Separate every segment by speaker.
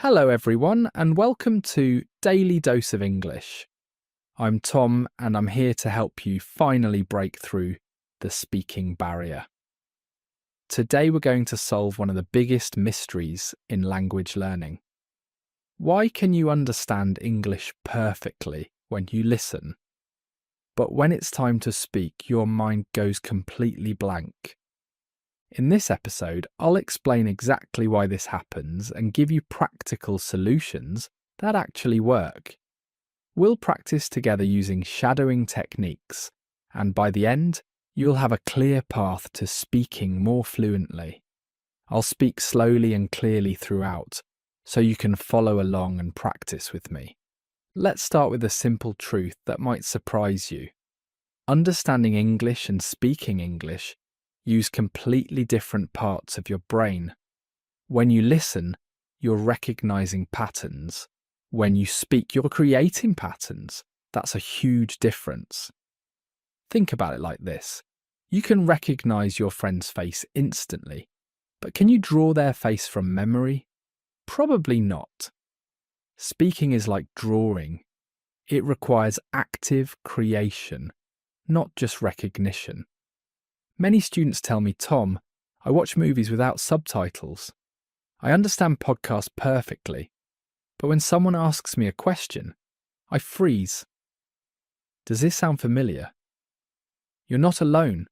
Speaker 1: Hello, everyone, and welcome to Daily Dose of English. I'm Tom, and I'm here to help you finally break through the speaking barrier. Today, we're going to solve one of the biggest mysteries in language learning. Why can you understand English perfectly when you listen? But when it's time to speak, your mind goes completely blank. In this episode, I'll explain exactly why this happens and give you practical solutions that actually work. We'll practice together using shadowing techniques, and by the end, you'll have a clear path to speaking more fluently. I'll speak slowly and clearly throughout, so you can follow along and practice with me. Let's start with a simple truth that might surprise you. Understanding English and speaking English use completely different parts of your brain. When you listen, you're recognizing patterns. When you speak, you're creating patterns. That's a huge difference. Think about it like this. You can recognize your friend's face instantly, but can you draw their face from memory? Probably not. Speaking is like drawing. It requires active creation, not just recognition. Many students tell me, Tom, I watch movies without subtitles. I understand podcasts perfectly, but when someone asks me a question, I freeze. Does this sound familiar? You're not alone.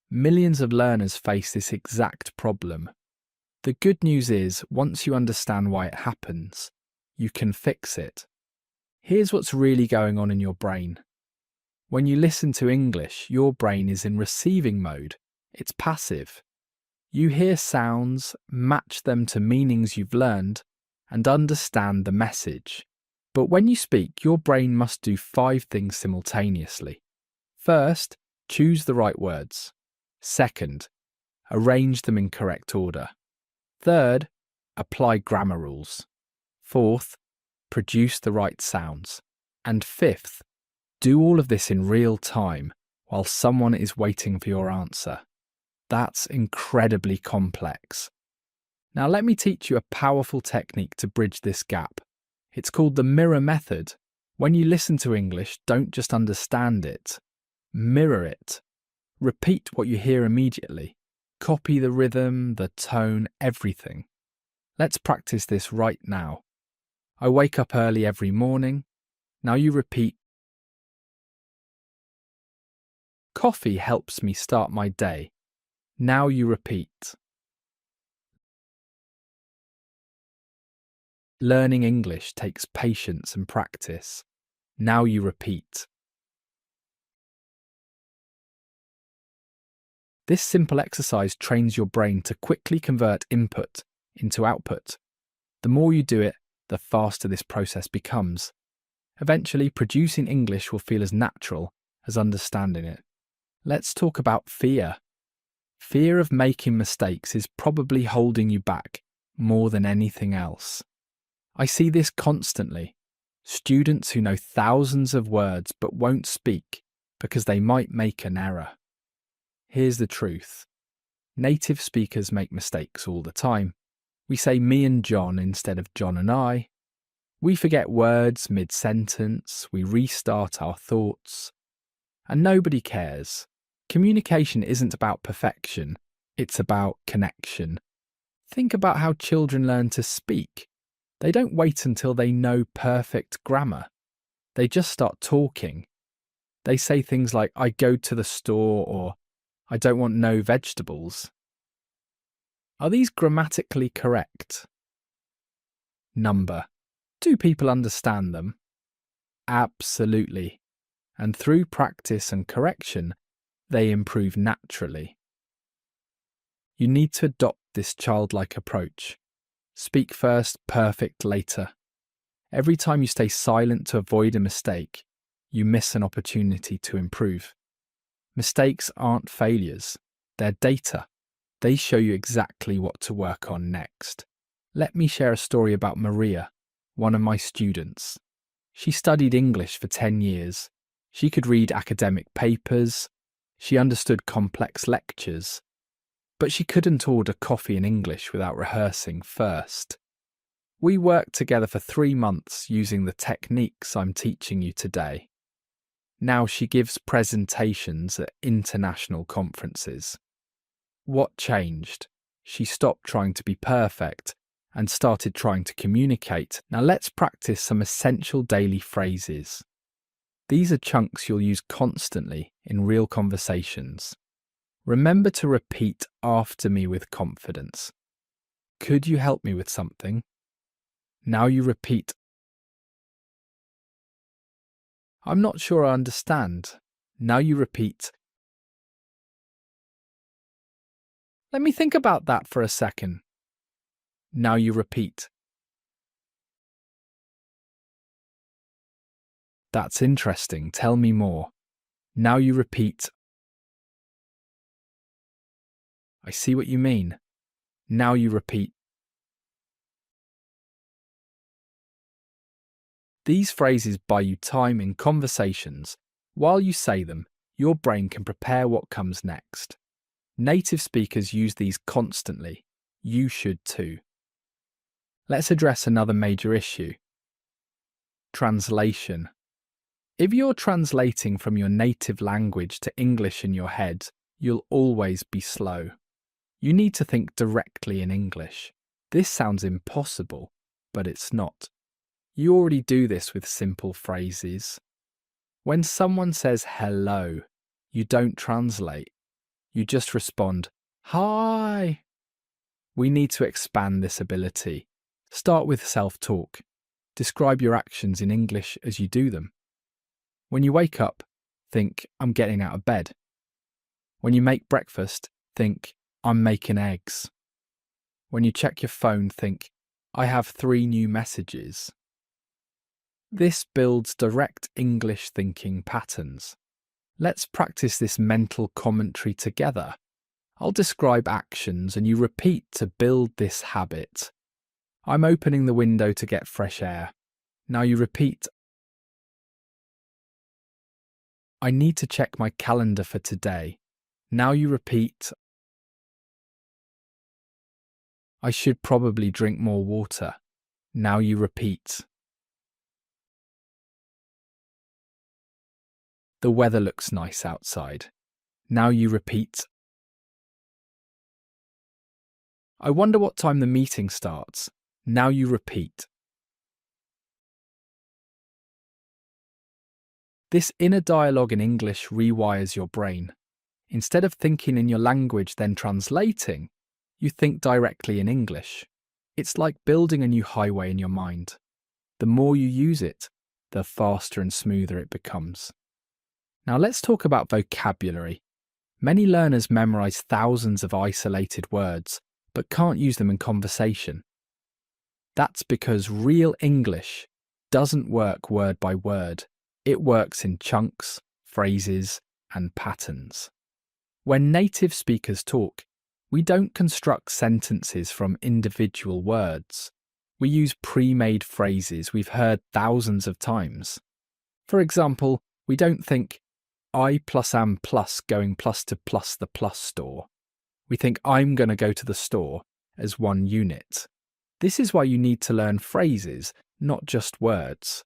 Speaker 1: Millions of learners face this exact problem. The good news is, once you understand why it happens, you can fix it. Here's what's really going on in your brain. When you listen to English, your brain is in receiving mode. It's passive. You hear sounds, match them to meanings you've learned, and understand the message. But when you speak, your brain must do 5 things simultaneously. First, choose the right words. Second, arrange them in correct order. Third, apply grammar rules. Fourth, produce the right sounds. And fifth, do all of this in real time while someone is waiting for your answer. That's incredibly complex. Now let me teach you a powerful technique to bridge this gap. It's called the mirror method. When you listen to English, don't just understand it. Mirror it. Repeat what you hear immediately. Copy the rhythm, the tone, everything. Let's practice this right now. I wake up early every morning. Now you repeat. Coffee helps me start my day. Now you repeat. Learning English takes patience and practice. Now you repeat. This simple exercise trains your brain to quickly convert input into output. The more you do it, the faster this process becomes. Eventually, producing English will feel as natural as understanding it. Let's talk about fear. Fear of making mistakes is probably holding you back more than anything else. I see this constantly. Students who know thousands of words but won't speak because they might make an error. Here's the truth. Native speakers make mistakes all the time. We say me and John instead of John and I. We forget words mid-sentence. We restart our thoughts. And nobody cares. Communication isn't about perfection. It's about connection. Think about how children learn to speak. They don't wait until they know perfect grammar. They just start talking. They say things like, I go to the store, or I don't want no vegetables. Are these grammatically correct? Number. Do people understand them? Absolutely. And through practice and correction, they improve naturally. You need to adopt this childlike approach. Speak first, perfect later. Every time you stay silent to avoid a mistake, you miss an opportunity to improve. Mistakes aren't failures, they're data. They show you exactly what to work on next. Let me share a story about Maria, one of my students. She studied English for 10 years. She could read academic papers. She understood complex lectures. But she couldn't order coffee in English without rehearsing first. We worked together for 3 months using the techniques I'm teaching you today. Now she gives presentations at international conferences. What changed? She stopped trying to be perfect and started trying to communicate. Now let's practice some essential daily phrases. These are chunks you'll use constantly in real conversations. Remember to repeat after me with confidence. Could you help me with something? Now you repeat. I'm not sure I understand. Now you repeat. Let me think about that for a second. Now you repeat. That's interesting. Tell me more. Now you repeat. I see what you mean. Now you repeat. These phrases buy you time in conversations. While you say them, your brain can prepare what comes next. Native speakers use these constantly. You should too. Let's address another major issue. Translation. If you're translating from your native language to English in your head, you'll always be slow. You need to think directly in English. This sounds impossible, but it's not. You already do this with simple phrases. When someone says hello, you don't translate. You just respond, hi. We need to expand this ability. Start with self-talk. Describe your actions in English as you do them. When you wake up, think, I'm getting out of bed. When you make breakfast, think, I'm making eggs. When you check your phone, think, I have 3 new messages. This builds direct English thinking patterns. Let's practice this mental commentary together. I'll describe actions and you repeat to build this habit. I'm opening the window to get fresh air. Now you repeat. I need to check my calendar for today. Now you repeat. I should probably drink more water. Now you repeat. The weather looks nice outside. Now you repeat. I wonder what time the meeting starts. Now you repeat. This inner dialogue in English rewires your brain. Instead of thinking in your language then translating, you think directly in English. It's like building a new highway in your mind. The more you use it, the faster and smoother it becomes. Now let's talk about vocabulary. Many learners memorize thousands of isolated words, but can't use them in conversation. That's because real English doesn't work word by word. It works in chunks, phrases, and patterns. When native speakers talk, we don't construct sentences from individual words. We use pre-made phrases we've heard thousands of times. For example, we don't think, I plus am plus going plus to plus the plus store. We think I'm going to go to the store as one unit. This is why you need to learn phrases, not just words.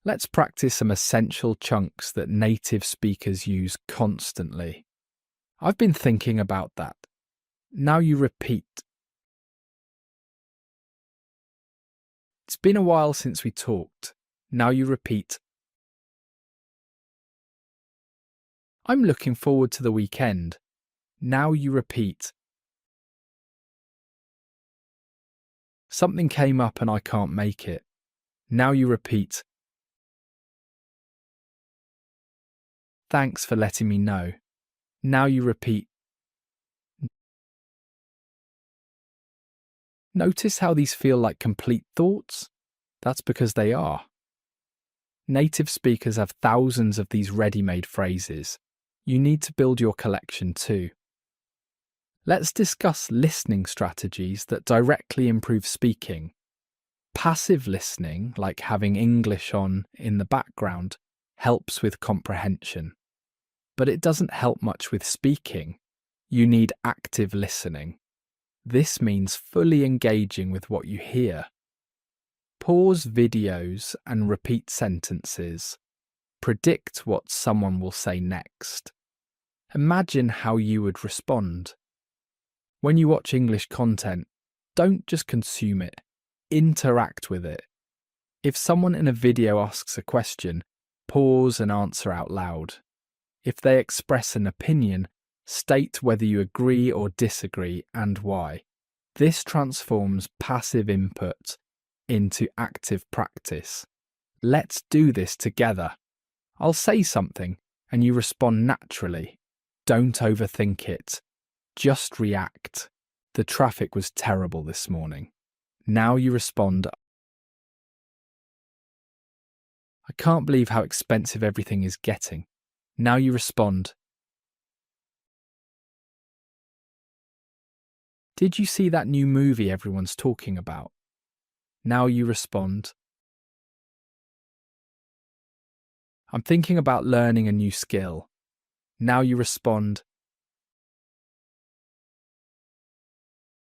Speaker 1: Let's practice some essential chunks that native speakers use constantly. I've been thinking about that. Now you repeat. It's been a while since we talked. Now you repeat. I'm looking forward to the weekend. Now you repeat. Something came up and I can't make it. Now you repeat. Thanks for letting me know. Now you repeat. Notice how these feel like complete thoughts? That's because they are. Native speakers have thousands of these ready-made phrases. You need to build your collection too. Let's discuss listening strategies that directly improve speaking. Passive listening, like having English on in the background, helps with comprehension. But it doesn't help much with speaking. You need active listening. This means fully engaging with what you hear. Pause videos and repeat sentences. Predict what someone will say next. Imagine how you would respond. When you watch English content, don't just consume it, interact with it. If someone in a video asks a question, pause and answer out loud. If they express an opinion, state whether you agree or disagree and why. This transforms passive input into active practice. Let's do this together. I'll say something and you respond naturally. Don't overthink it. Just react. The traffic was terrible this morning. Now you respond, I can't believe how expensive everything is getting. Now you respond, did you see that new movie everyone's talking about? Now you respond, I'm thinking about learning a new skill. Now you respond,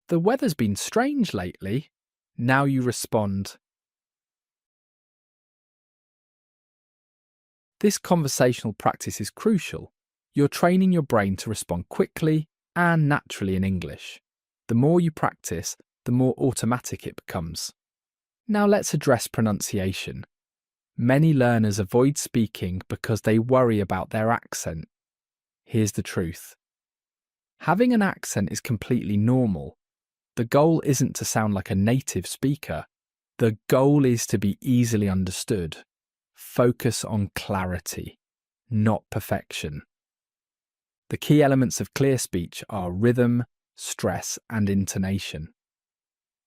Speaker 1: the weather's been strange lately. Now you respond, this conversational practice is crucial. You're training your brain to respond quickly and naturally in English. The more you practice, the more automatic it becomes. Now let's address pronunciation. Many learners avoid speaking because they worry about their accent. Here's the truth. Having an accent is completely normal. The goal isn't to sound like a native speaker. The goal is to be easily understood. Focus on clarity, not perfection. The key elements of clear speech are rhythm, stress, and intonation.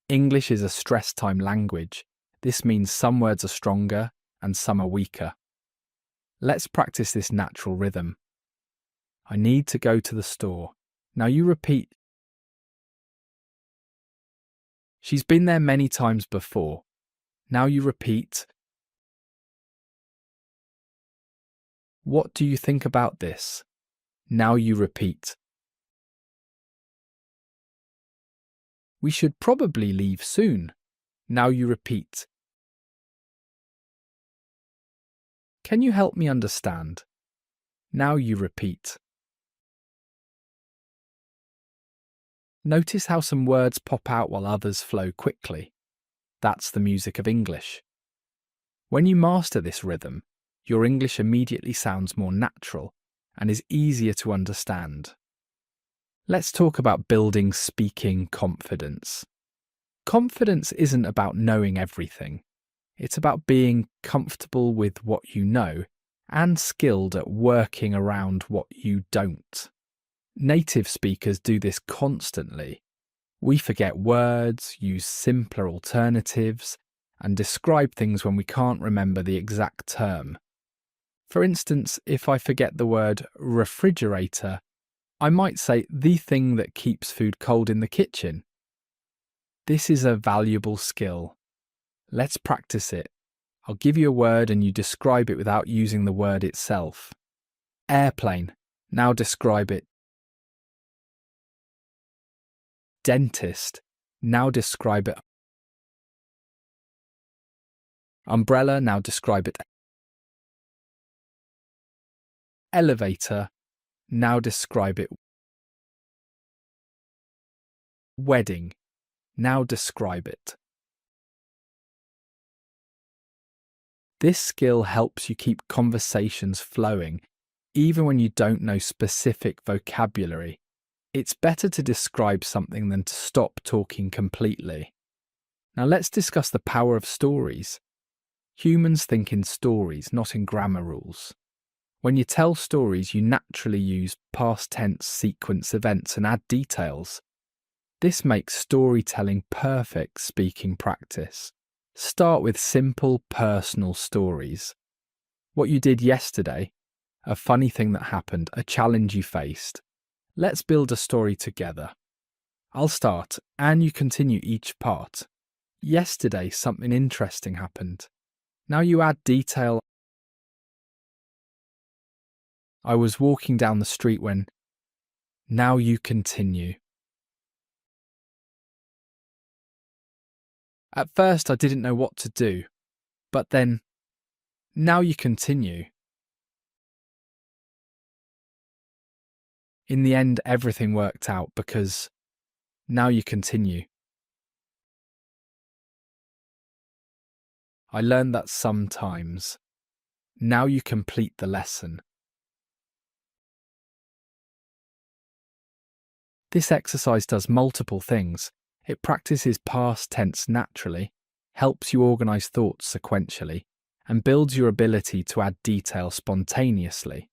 Speaker 1: English is a stress time language. This means some words are stronger and some are weaker. Let's practice this natural rhythm. I need to go to the store. Now you repeat. She's been there many times before. Now you repeat. What do you think about this? Now you repeat. We should probably leave soon. Now you repeat. Can you help me understand? Now you repeat. Notice how some words pop out while others flow quickly. That's the music of English. When you master this rhythm, your English immediately sounds more natural and is easier to understand. Let's talk about building speaking confidence. Confidence isn't about knowing everything. It's about being comfortable with what you know and skilled at working around what you don't. Native speakers do this constantly. We forget words, use simpler alternatives, and describe things when we can't remember the exact term. For instance, if I forget the word refrigerator, I might say the thing that keeps food cold in the kitchen. This is a valuable skill. Let's practice it. I'll give you a word and you describe it without using the word itself. Airplane. Now describe it. Dentist. Now describe it. Umbrella. Now describe it. Elevator. Now describe it. Wedding. Now describe it. This skill helps you keep conversations flowing, even when you don't know specific vocabulary. It's better to describe something than to stop talking completely. Now let's discuss the power of stories. Humans think in stories, not in grammar rules. When you tell stories, you naturally use past tense sequence events and add details. This makes storytelling perfect speaking practice. Start with simple, personal stories. What you did yesterday, a funny thing that happened, a challenge you faced. Let's build a story together. I'll start, and you continue each part. Yesterday, something interesting happened. Now you add detail. I was walking down the street when. Now you continue. At first, I didn't know what to do, but then, now you continue. In the end, everything worked out because now you continue. I learned that sometimes. Now you complete the lesson. This exercise does multiple things. It practices past tense naturally, helps you organise thoughts sequentially, and builds your ability to add detail spontaneously.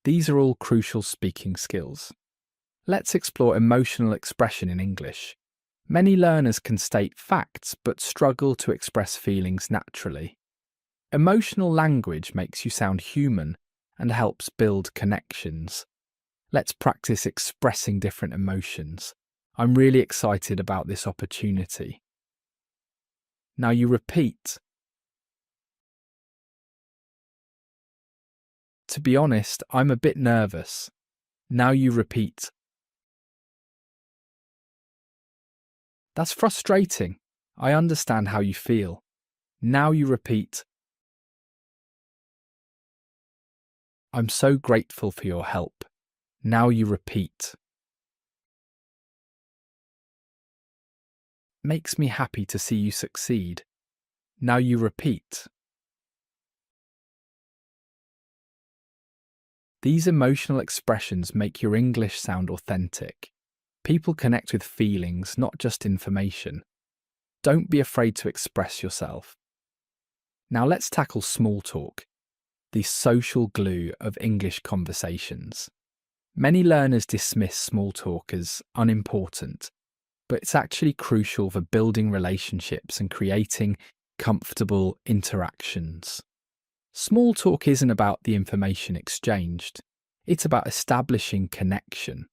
Speaker 1: These are all crucial speaking skills. Let's explore emotional expression in English. Many learners can state facts but struggle to express feelings naturally. Emotional language makes you sound human and helps build connections. Let's practice expressing different emotions. I'm really excited about this opportunity. Now you repeat. To be honest, I'm a bit nervous. Now you repeat. That's frustrating. I understand how you feel. Now you repeat. I'm so grateful for your help. Now you repeat. Makes me happy to see you succeed. Now you repeat. These emotional expressions make your English sound authentic. People connect with feelings, not just information. Don't be afraid to express yourself. Now let's tackle small talk, the social glue of English conversations. Many learners dismiss small talk as unimportant, but it's actually crucial for building relationships and creating comfortable interactions. Small talk isn't about the information exchanged, it's about establishing connection.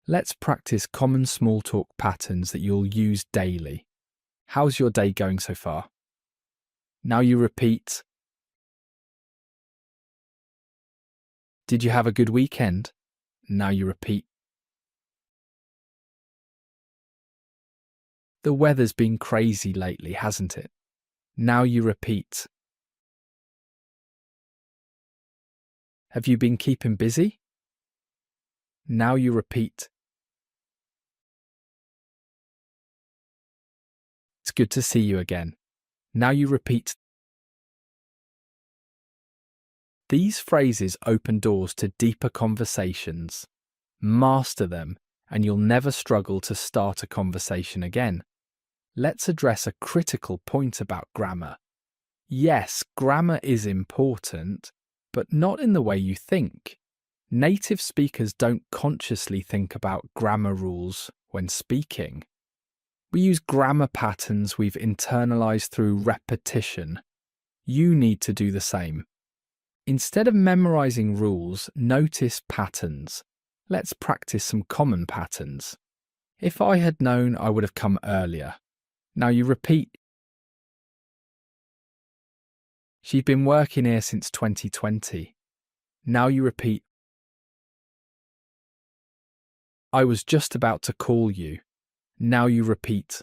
Speaker 1: Let's practice common small talk patterns that you'll use daily. How's your day going so far? Now you repeat. Did you have a good weekend? Now you repeat. The weather's been crazy lately, hasn't it? Now you repeat. Have you been keeping busy? Now you repeat. It's good to see you again. Now you repeat. These phrases open doors to deeper conversations. Master them, and you'll never struggle to start a conversation again. Let's address a critical point about grammar. Yes, grammar is important, but not in the way you think. Native speakers don't consciously think about grammar rules when speaking. We use grammar patterns we've internalized through repetition. You need to do the same. Instead of memorizing rules, notice patterns. Let's practice some common patterns. If I had known, I would have come earlier. Now you repeat. She's been working here since 2020. Now you repeat. I was just about to call you. Now you repeat.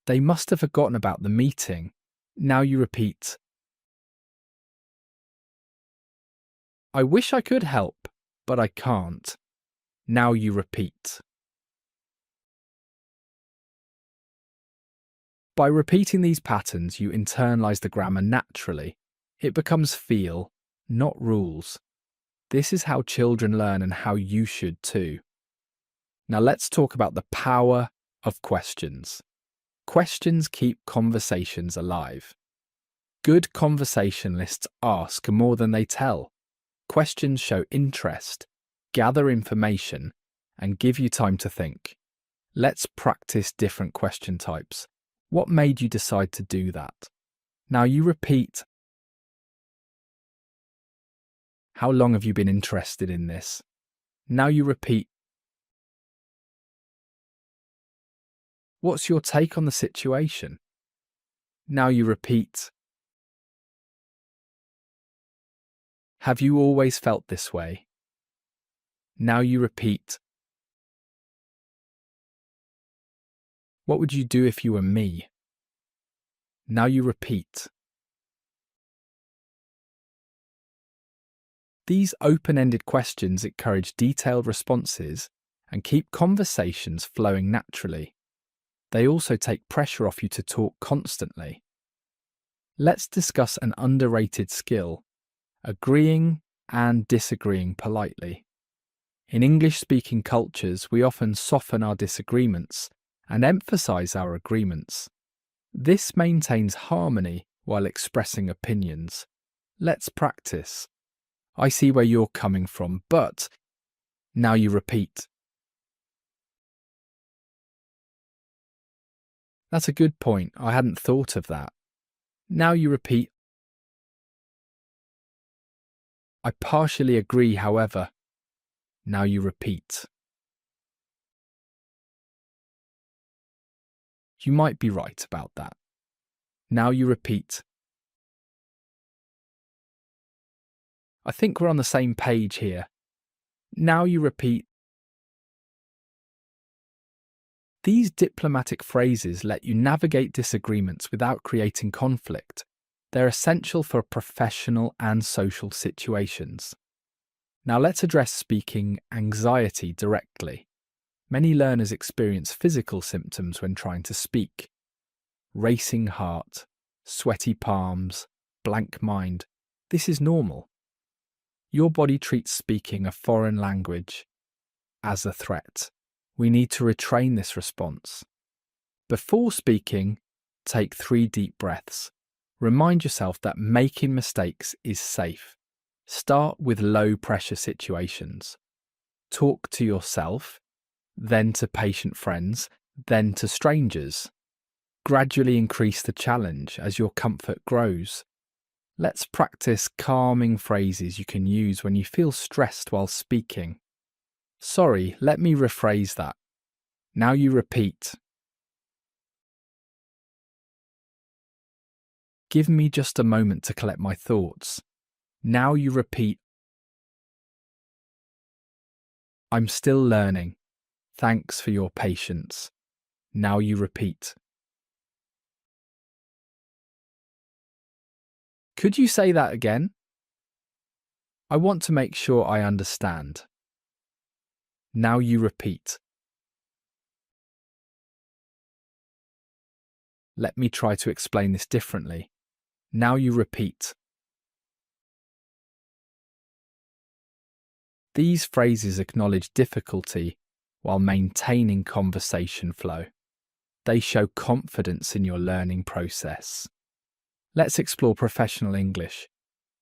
Speaker 1: They must have forgotten about the meeting. Now you repeat. I wish I could help, but I can't. Now you repeat. By repeating these patterns, you internalize the grammar naturally. It becomes feel, not rules. This is how children learn and how you should too. Now let's talk about the power of questions. Questions keep conversations alive. Good conversationalists ask more than they tell. Questions show interest, gather information, and give you time to think. Let's practice different question types. What made you decide to do that? Now you repeat. How long have you been interested in this? Now you repeat. What's your take on the situation? Now you repeat. Have you always felt this way? Now you repeat. What would you do if you were me? Now you repeat. These open-ended questions encourage detailed responses and keep conversations flowing naturally. They also take pressure off you to talk constantly. Let's discuss an underrated skill: agreeing and disagreeing politely. In English-speaking cultures, we often soften our disagreements and emphasize our agreements. This maintains harmony while expressing opinions. Let's practice. I see where you're coming from, but now you repeat. That's a good point. I hadn't thought of that. Now you repeat. I partially agree, however. Now you repeat. You might be right about that. Now you repeat. I think we're on the same page here. Now you repeat. These diplomatic phrases let you navigate disagreements without creating conflict. They're essential for professional and social situations. Now let's address speaking anxiety directly. Many learners experience physical symptoms when trying to speak. Racing heart, sweaty palms, blank mind. This is normal. Your body treats speaking a foreign language as a threat. We need to retrain this response. Before speaking, take 3 deep breaths. Remind yourself that making mistakes is safe. Start with low-pressure situations. Talk to yourself, then to patient friends, then to strangers. Gradually increase the challenge as your comfort grows. Let's practice calming phrases you can use when you feel stressed while speaking. Sorry, let me rephrase that. Now you repeat. Give me just a moment to collect my thoughts. Now you repeat. I'm still learning. Thanks for your patience. Now you repeat. Could you say that again? I want to make sure I understand. Now you repeat. Let me try to explain this differently. Now you repeat. These phrases acknowledge difficulty while maintaining conversation flow. They show confidence in your learning process. Let's explore professional English.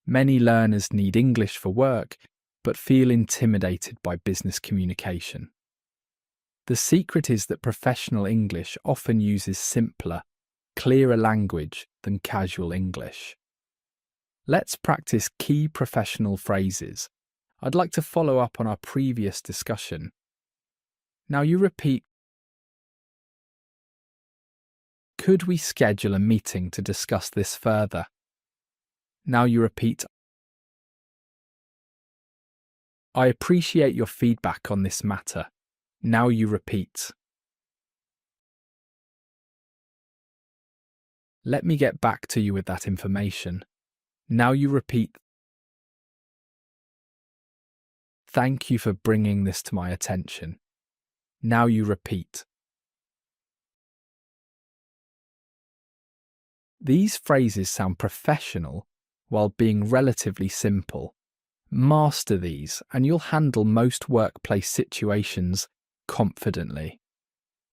Speaker 1: Many learners need English for work, but feel intimidated by business communication. The secret is that professional English often uses simpler, clearer language than casual English. Let's practice key professional phrases. I'd like to follow up on our previous discussion. Now you repeat. Could we schedule a meeting to discuss this further? Now you repeat. I appreciate your feedback on this matter. Now you repeat. Let me get back to you with that information. Now you repeat. Thank you for bringing this to my attention. Now you repeat. These phrases sound professional while being relatively simple. Master these and you'll handle most workplace situations confidently.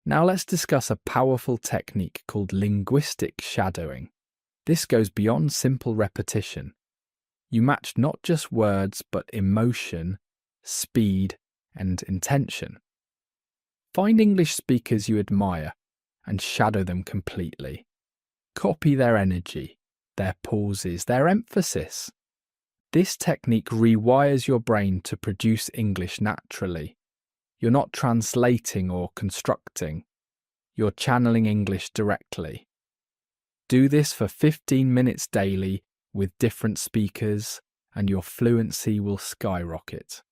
Speaker 1: Now let's discuss a powerful technique called linguistic shadowing. This goes beyond simple repetition. You match not just words but emotion, speed, and intention. Find English speakers you admire and shadow them completely. Copy their energy, their pauses, their emphasis. This technique rewires your brain to produce English naturally. You're not translating or constructing. You're channeling English directly. Do this for 15 minutes daily with different speakers, and your fluency will skyrocket.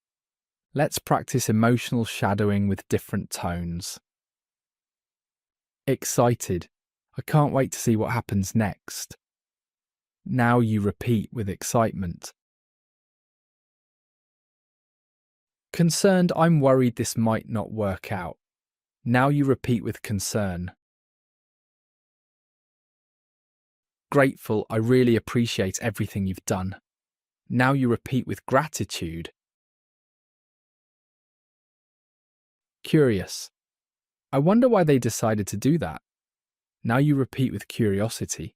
Speaker 1: Let's practice emotional shadowing with different tones. Excited. I can't wait to see what happens next. Now you repeat with excitement. Concerned. I'm worried this might not work out. Now you repeat with concern. Grateful. I really appreciate everything you've done. Now you repeat with gratitude. Curious. I wonder why they decided to do that. Now you repeat with curiosity.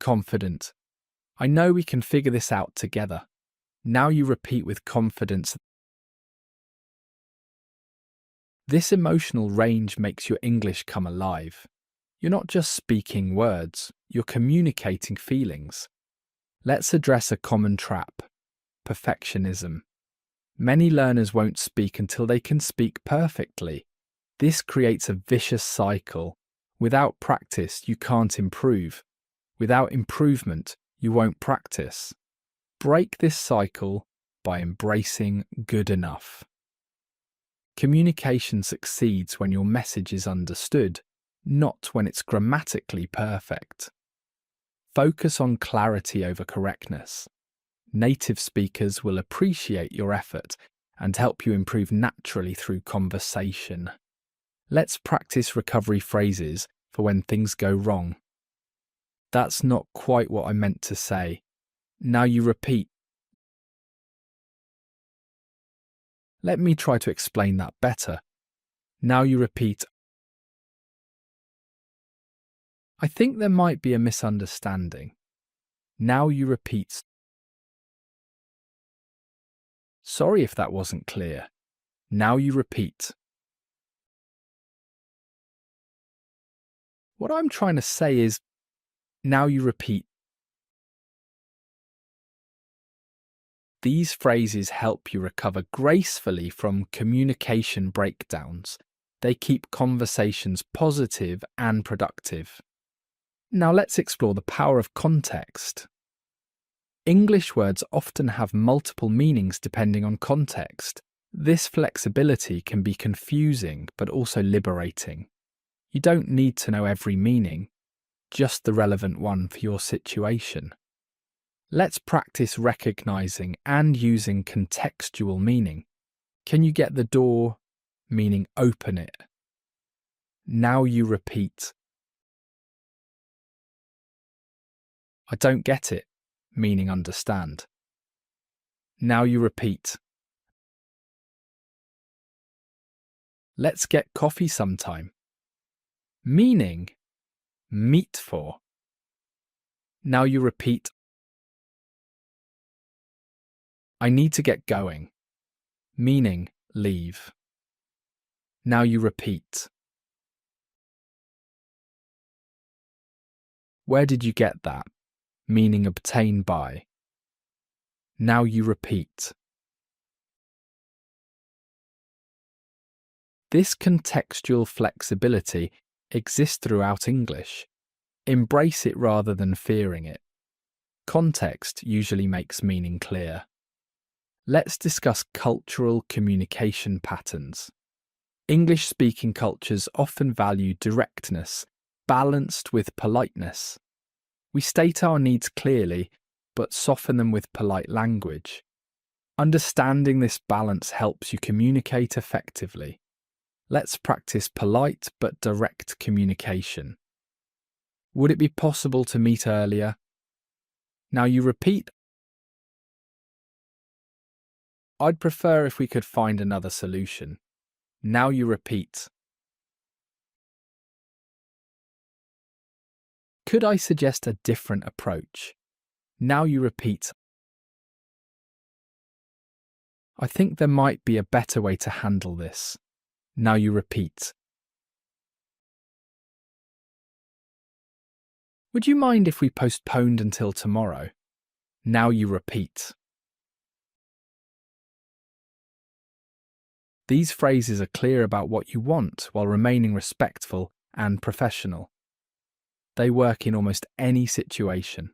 Speaker 1: Confident. I know we can figure this out together. Now you repeat with confidence. This emotional range makes your English come alive. You're not just speaking words, you're communicating feelings. Let's address a common trap: perfectionism. Many learners won't speak until they can speak perfectly. This creates a vicious cycle. Without practice, you can't improve. Without improvement, you won't practice. Break this cycle by embracing good enough. Communication succeeds when your message is understood, not when it's grammatically perfect. Focus on clarity over correctness. Native speakers will appreciate your effort and help you improve naturally through conversation. Let's practice recovery phrases for when things go wrong. That's not quite what I meant to say. Now you repeat. Let me try to explain that better. Now you repeat. I think there might be a misunderstanding. Now you repeat. Sorry if that wasn't clear. Now you repeat. What I'm trying to say is, now you repeat. These phrases help you recover gracefully from communication breakdowns. They keep conversations positive and productive. Now let's explore the power of context. English words often have multiple meanings depending on context. This flexibility can be confusing but also liberating. You don't need to know every meaning, just the relevant one for your situation. Let's practice recognizing and using contextual meaning. Can you get the door? Meaning open it. Now you repeat. I don't get it. Meaning understand. Now you repeat. Let's get coffee sometime. Meaning meet for. Now you repeat. I need to get going. Meaning leave. Now you repeat. Where did you get that? Meaning obtain by. Now you repeat. This contextual flexibility exists throughout English. Embrace it rather than fearing it. Context usually makes meaning clear. Let's discuss cultural communication patterns. English-speaking cultures often value directness, balanced with politeness. We state our needs clearly, but soften them with polite language. Understanding this balance helps you communicate effectively. Let's practice polite but direct communication. Would it be possible to meet earlier? Now you repeat. I'd prefer if we could find another solution. Now you repeat. Could I suggest a different approach? Now you repeat. I think there might be a better way to handle this. Now you repeat. Would you mind if we postponed until tomorrow? Now you repeat. These phrases are clear about what you want while remaining respectful and professional. They work in almost any situation.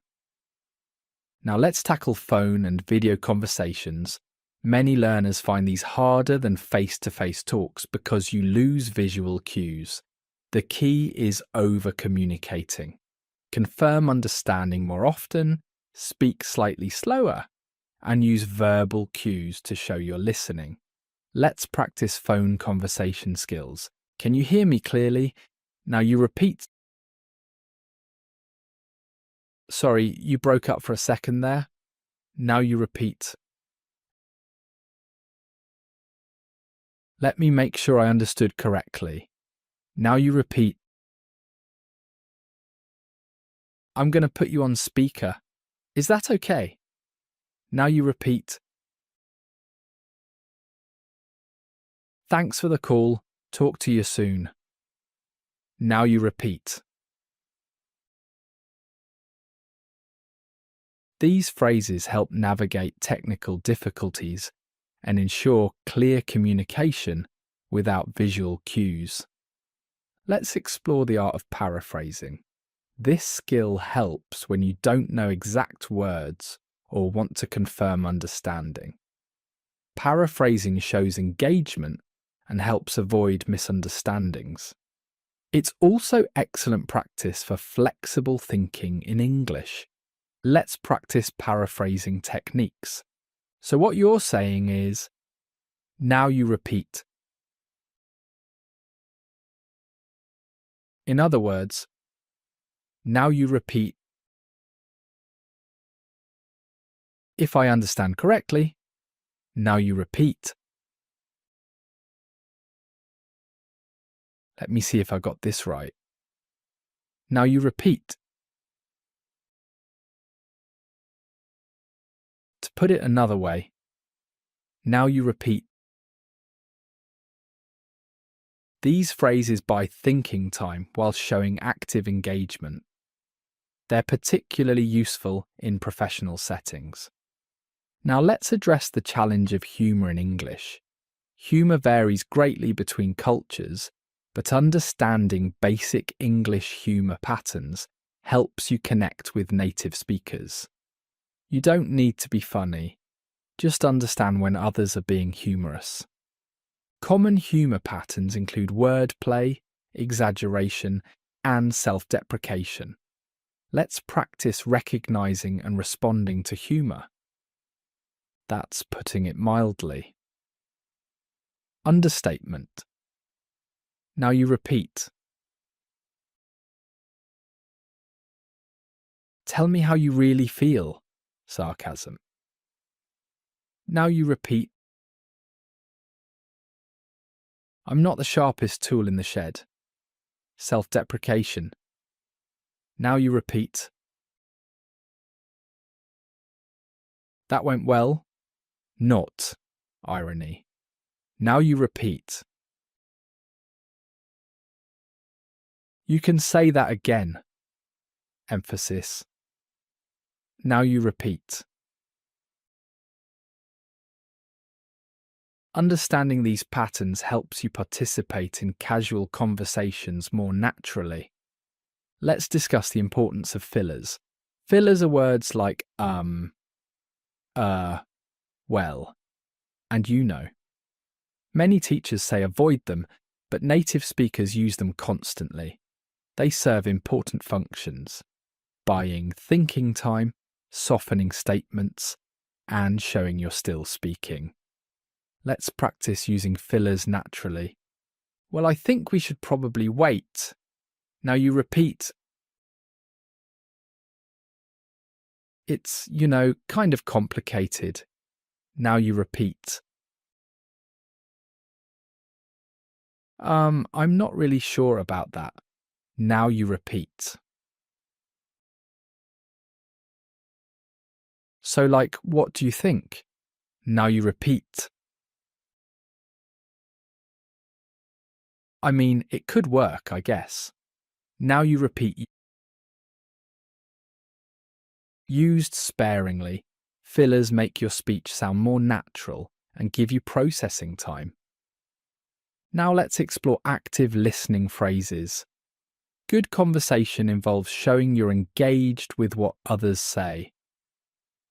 Speaker 1: Now let's tackle phone and video conversations Many learners find these harder than face-to-face talks because you lose visual cues. The key is over-communicating. Confirm understanding more often, speak slightly slower, and use verbal cues to show you're listening. Let's practice phone conversation skills. Can you hear me clearly? Now you repeat. Sorry, you broke up for a second there. Now you repeat. Let me make sure I understood correctly. Now you repeat. I'm going to put you on speaker. Is that okay? Now you repeat. Thanks for the call. Talk to you soon. Now you repeat. These phrases help navigate technical difficulties and ensure clear communication without visual cues. Let's explore the art of paraphrasing. This skill helps when you don't know exact words or want to confirm understanding. Paraphrasing shows engagement and helps avoid misunderstandings. It's also excellent practice for flexible thinking in English. Let's practice paraphrasing techniques. So what you're saying is, now you repeat. In other words, now you repeat. If I understand correctly, now you repeat. Let me see if I got this right. Now you repeat. To put it another way, now you repeat. These phrases buy thinking time while showing active engagement. They're particularly useful in professional settings. Now let's address the challenge of humour in English. Humour varies greatly between cultures, but understanding basic English humour patterns helps you connect with native speakers. You don't need to be funny, just understand when others are being humorous. Common humour patterns include wordplay, exaggeration, and self-deprecation. Let's practice recognising and responding to humour. That's putting it mildly. Understatement. Now you repeat. Tell me how you really feel. Sarcasm. Now you repeat. I'm not the sharpest tool in the shed. Self-deprecation. Now you repeat. That went well. Not. Irony. Now you repeat. You can say that again. Emphasis. Now you repeat. Understanding these patterns helps you participate in casual conversations more naturally. Let's discuss the importance of fillers. Fillers are words like well, and you know. Many teachers say avoid them, but native speakers use them constantly. They serve important functions, buying thinking time, softening statements, and showing you're still speaking. Let's practice using fillers naturally. Well, I think we should probably wait. Now you repeat. It's, kind of complicated. Now you repeat. I'm not really sure about that. Now you repeat. So, what do you think? Now you repeat. I mean, it could work, I guess. Now you repeat. Used sparingly, fillers make your speech sound more natural and give you processing time. Now let's explore active listening phrases. Good conversation involves showing you're engaged with what others say.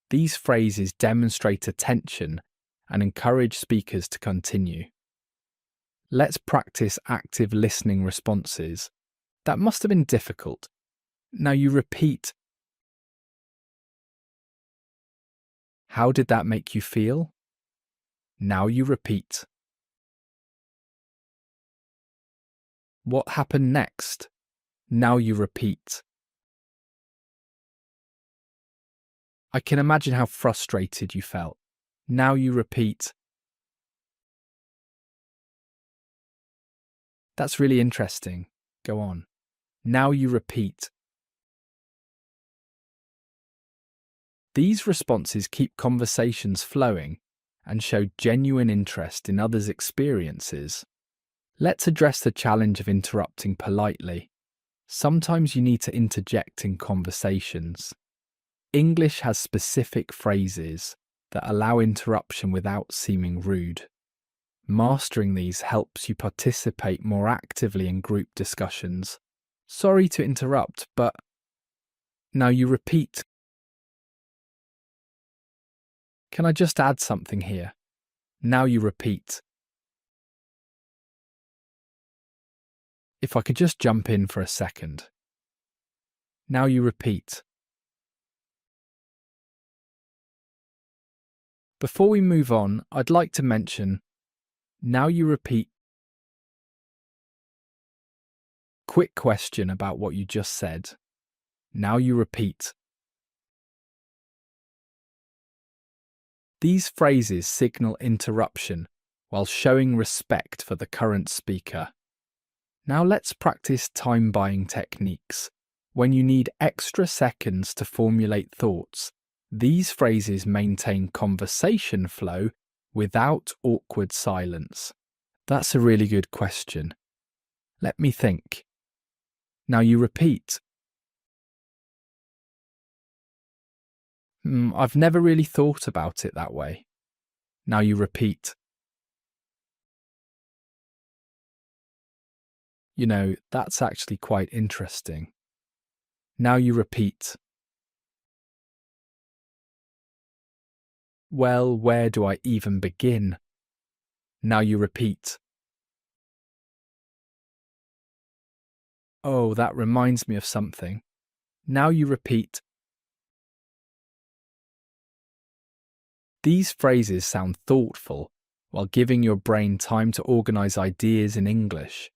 Speaker 1: These phrases demonstrate attention and encourage speakers to continue. Let's practice active listening responses. That must have been difficult. Now you repeat. How did that make you feel? Now you repeat. What happened next? Now you repeat. I can imagine how frustrated you felt. Now you repeat. That's really interesting. Go on. Now you repeat. These responses keep conversations flowing and show genuine interest in others' experiences. Let's address the challenge of interrupting politely. Sometimes you need to interject in conversations. English has specific phrases that allow interruption without seeming rude. Mastering these helps you participate more actively in group discussions. Sorry to interrupt, but now you repeat. Can I just add something here? Now you repeat. If I could just jump in for a second. Now you repeat. Before we move on, I'd like to mention, now you repeat. Quick question about what you just said. Now you repeat. These phrases signal interruption while showing respect for the current speaker. Now let's practice time-buying techniques. When you need extra seconds to formulate thoughts, these phrases maintain conversation flow without awkward silence. That's a really good question. Let me think. Now you repeat. I've never really thought about it that way. Now you repeat. You know, that's actually quite interesting. Now you repeat. Well, where do I even begin? Now you repeat. Oh, that reminds me of something. Now you repeat. These phrases sound thoughtful while giving your brain time to organize ideas in English.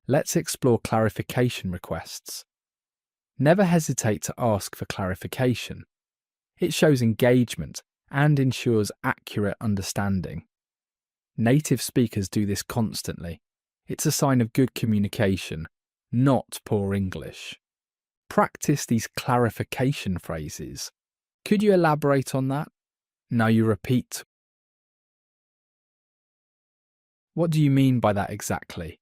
Speaker 1: Let's explore clarification requests. Never hesitate to ask for clarification. It shows engagement and ensures accurate understanding. Native speakers do this constantly. It's a sign of good communication, not poor English. Practice these clarification phrases. Could you elaborate on that? Now you repeat. What do you mean by that exactly?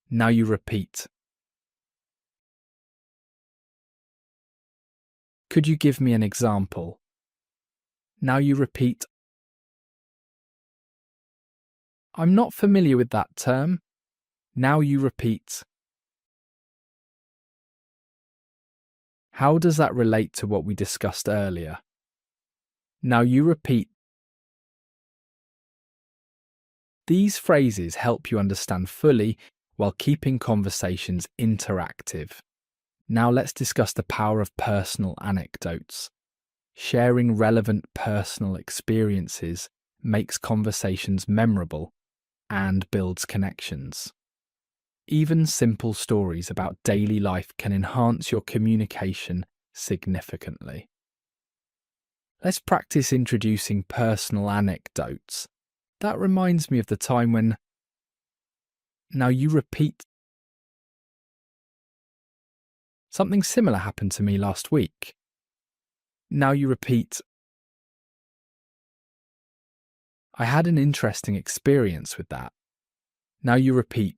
Speaker 1: Now you repeat. Could you give me an example? Now you repeat. I'm not familiar with that term. Now you repeat. How does that relate to what we discussed earlier? Now you repeat. These phrases help you understand fully while keeping conversations interactive. Now let's discuss the power of personal anecdotes. Sharing relevant personal experiences makes conversations memorable and builds connections. Even simple stories about daily life can enhance your communication significantly. Let's practice introducing personal anecdotes. That reminds me of the time when... Now you repeat. Something similar happened to me last week. Now you repeat. I had an interesting experience with that. Now you repeat.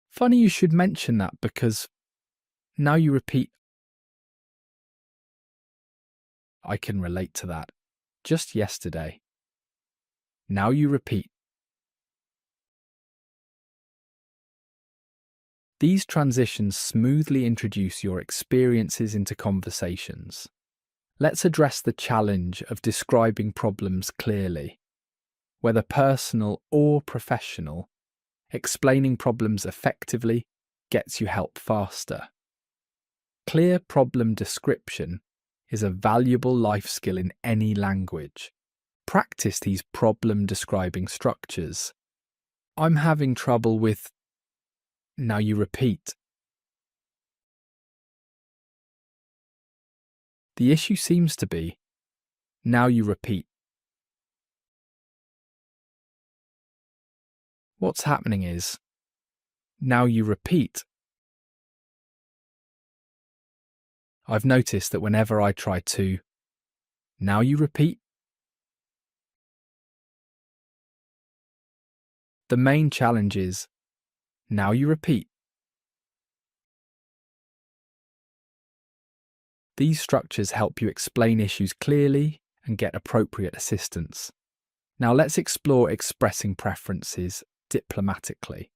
Speaker 1: Funny you should mention that because... Now you repeat. I can relate to that. Just yesterday. Now you repeat. These transitions smoothly introduce your experiences into conversations. Let's address the challenge of describing problems clearly. Whether personal or professional, explaining problems effectively gets you help faster. Clear problem description is a valuable life skill in any language. Practice these problem describing structures. I'm having trouble with. Now you repeat. The issue seems to be. Now you repeat. What's happening is. Now you repeat. I've noticed that whenever I try to. Now you repeat. The main challenge is. Now you repeat. These structures help you explain issues clearly and get appropriate assistance. Now let's explore expressing preferences diplomatically.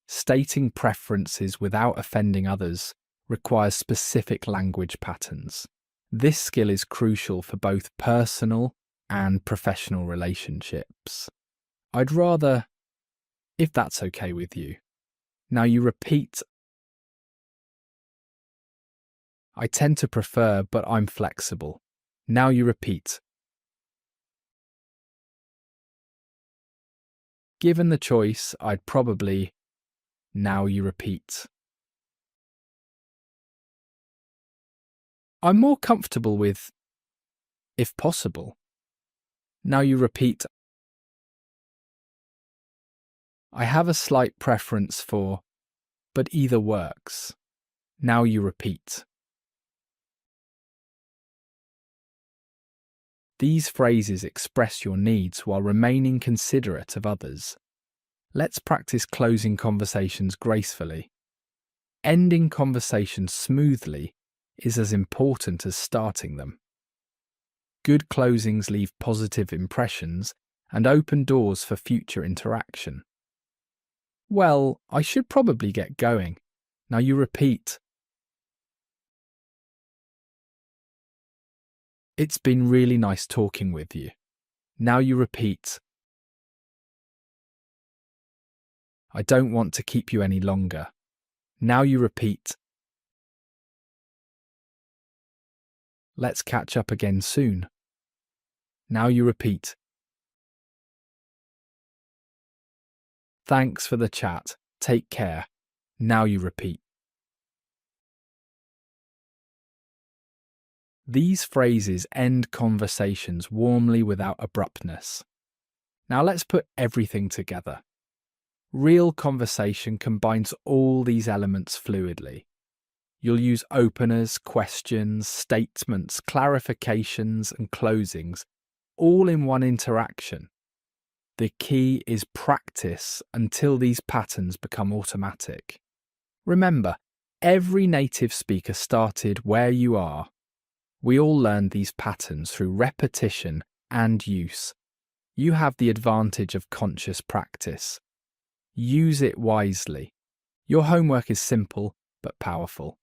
Speaker 1: Stating preferences without offending others requires specific language patterns. This skill is crucial for both personal and professional relationships. I'd rather, if that's okay with you. Now you repeat. I tend to prefer, but I'm flexible. Now you repeat. Given the choice, I'd probably. Now you repeat. I'm more comfortable with, if possible. Now you repeat. I have a slight preference for, but either works. Now you repeat. These phrases express your needs while remaining considerate of others. Let's practice closing conversations gracefully. Ending conversations smoothly is as important as starting them. Good closings leave positive impressions and open doors for future interaction. Well, I should probably get going. Now you repeat. It's been really nice talking with you. Now you repeat. I don't want to keep you any longer. Now you repeat. Let's catch up again soon. Now you repeat. Thanks for the chat. Take care. Now you repeat. These phrases end conversations warmly without abruptness. Now let's put everything together. Real conversation combines all these elements fluidly. You'll use openers, questions, statements, clarifications, and closings, all in one interaction. The key is practice until these patterns become automatic. Remember, every native speaker started where you are. We all learned these patterns through repetition and use. You have the advantage of conscious practice. Use it wisely. Your homework is simple but powerful.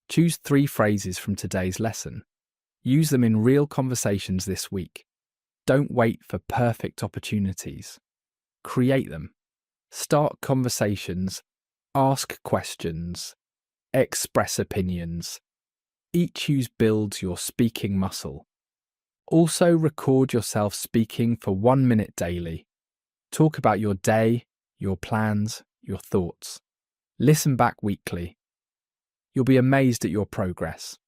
Speaker 1: Choose 3 phrases from today's lesson. Use them in real conversations this week. Don't wait for perfect opportunities. Create them. Start conversations. Ask questions. Express opinions. Each use builds your speaking muscle. Also record yourself speaking for 1 minute daily. Talk about your day, your plans, your thoughts. Listen back weekly. You'll be amazed at your progress.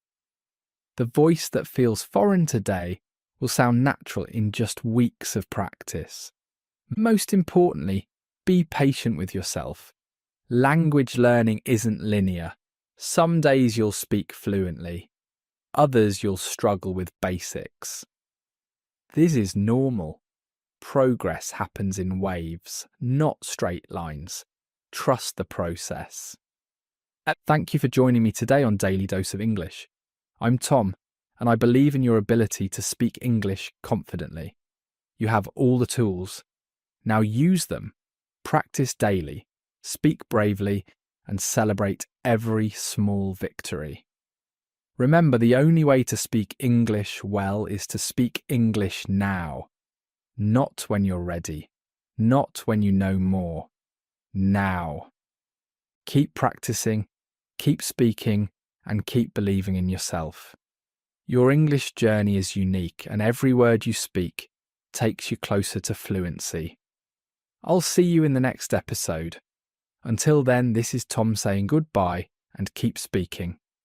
Speaker 1: The voice that feels foreign today will sound natural in just weeks of practice. Most importantly, be patient with yourself. Language learning isn't linear. Some days you'll speak fluently. Others you'll struggle with basics. This is normal. Progress happens in waves, not straight lines. Trust the process. Thank you for joining me today on Daily Dose of English. I'm Tom, and I believe in your ability to speak English confidently. You have all the tools. Now use them. Practice daily. Speak bravely and celebrate every small victory. Remember, the only way to speak English well is to speak English now. Not when you're ready. Not when you know more. Now. Keep practicing, keep speaking, and keep believing in yourself. Your English journey is unique, and every word you speak takes you closer to fluency. I'll see you in the next episode. Until then, this is Tom saying goodbye and keep speaking.